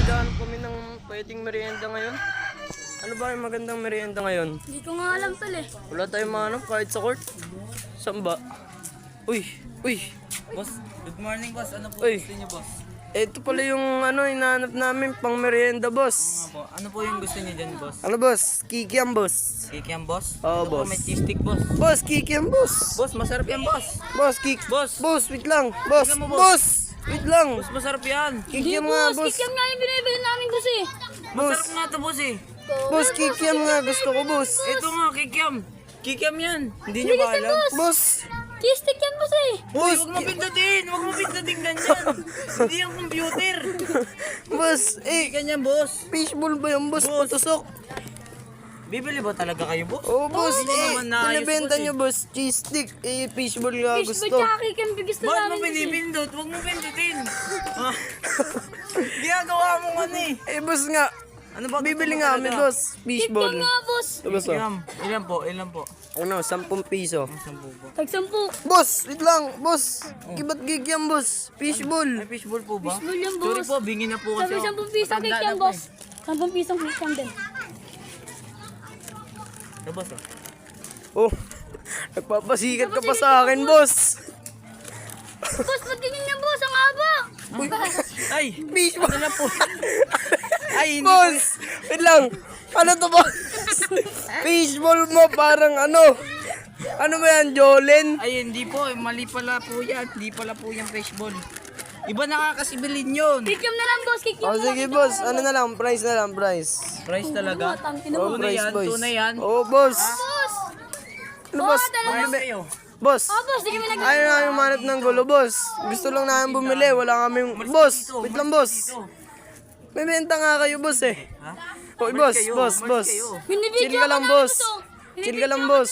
naghahanap kami ng pwedeng merienda ngayon. Ano ba yung magandang merienda ngayon? Hindi ko nga alam pala eh. Wala tayong mahanap kahit sa court. Saan ba? Uy! Boss, good morning boss. Ano po Uy. gusto niyo boss? Ito pala yung hinahanap namin pang merienda, boss. Ano po yung gusto niyo dyan boss? Ano, boss? Kikiam, boss. Kikiam boss? Oo, Ito po boss. may cheese stick boss. Boss, kikiam, boss. Boss, masarap yan boss. Boss, Boss. Boss, wait lang. Boss, Tingnan mo, boss. Wait lang. Boss, masarap yan. Hindi Kikiam nga, boss, boss. kikiam nga yung binibili namin boss eh. Boss, Masarap nga to boss eh. boss, kikiam nga. Gusto ko, boss. Ito nga, kikiam. Kikiam yan. Hindi niyo Hindi ba kasi alam? boss. Boss, Cheese stick yan boss eh. Uy, boss, huwag mo pindutin. Huwag mo pindutin ganyan. Hindi yung computer. boss. Ganyan boss. Fishball ba yung boss? Boss. Patusok. Bibili ba talaga kayo boss? Oo, boss. Hindi naman naayos, Binibenta boss, nyo, boss. Cheese stick. Fishball nga Fish gusto. ba tsaka kikiam gusto Bakit mo namin boss eh. pinipindot? Huwag mo pindutin. Ah. Ginagawa mo ano eh. Boss nga. Ano ba? Bibili gusto mo nga kami, talaga? boss. Fishball. Kikiam nga boss. Ito, boss, oh. Kikiam. Ilan po? Ilan po? Ano, 10 piso. 10 po. Tag-10. Boss, wait lang. Boss, kibat gigyam, boss. Fishball. May fishball po ba? Fishball yan Sorry boss. po, bingin na po kasi. Sabi 10 piso Matanda kikiam na po boss. 10 piso kikiam din. Ito boss oh. Oh, nagpapasikat ka pa sa akin, boss. Boss, ba't ganyan yan boss? Ang haba. Ay! Fishball. Ano na po? Ay, hindi Boss, wait lang. Ano to, boss? Fishball mo parang ano? Ano ba yan, Jolene? Ay, hindi po. Mali pala po yan. Hindi pala po yung fishball. Iba nakakasibilin yun. Kikiam na lang boss, kikiam Oh, na lang. sige, boss. Ano na lang, price na lang, price. Price talaga. Tangin na Oh, mo. Tunay price, yan, boys. tunay yan. Oh, boss. Boss. Ano, boss? Price kayo. Boss. Oh boss, di kami nag- Ayaw na yung manap ng gulo, boss. Gusto lang namin bumili. Wala kaming... Boss, wait lang, boss. May benta nga kayo, boss, eh. Ha? Oy, boss, kayo, boss, umalis boss. kayo. Binibidyo Chill ka lang, namin boss. to. Chill ka lang, boss.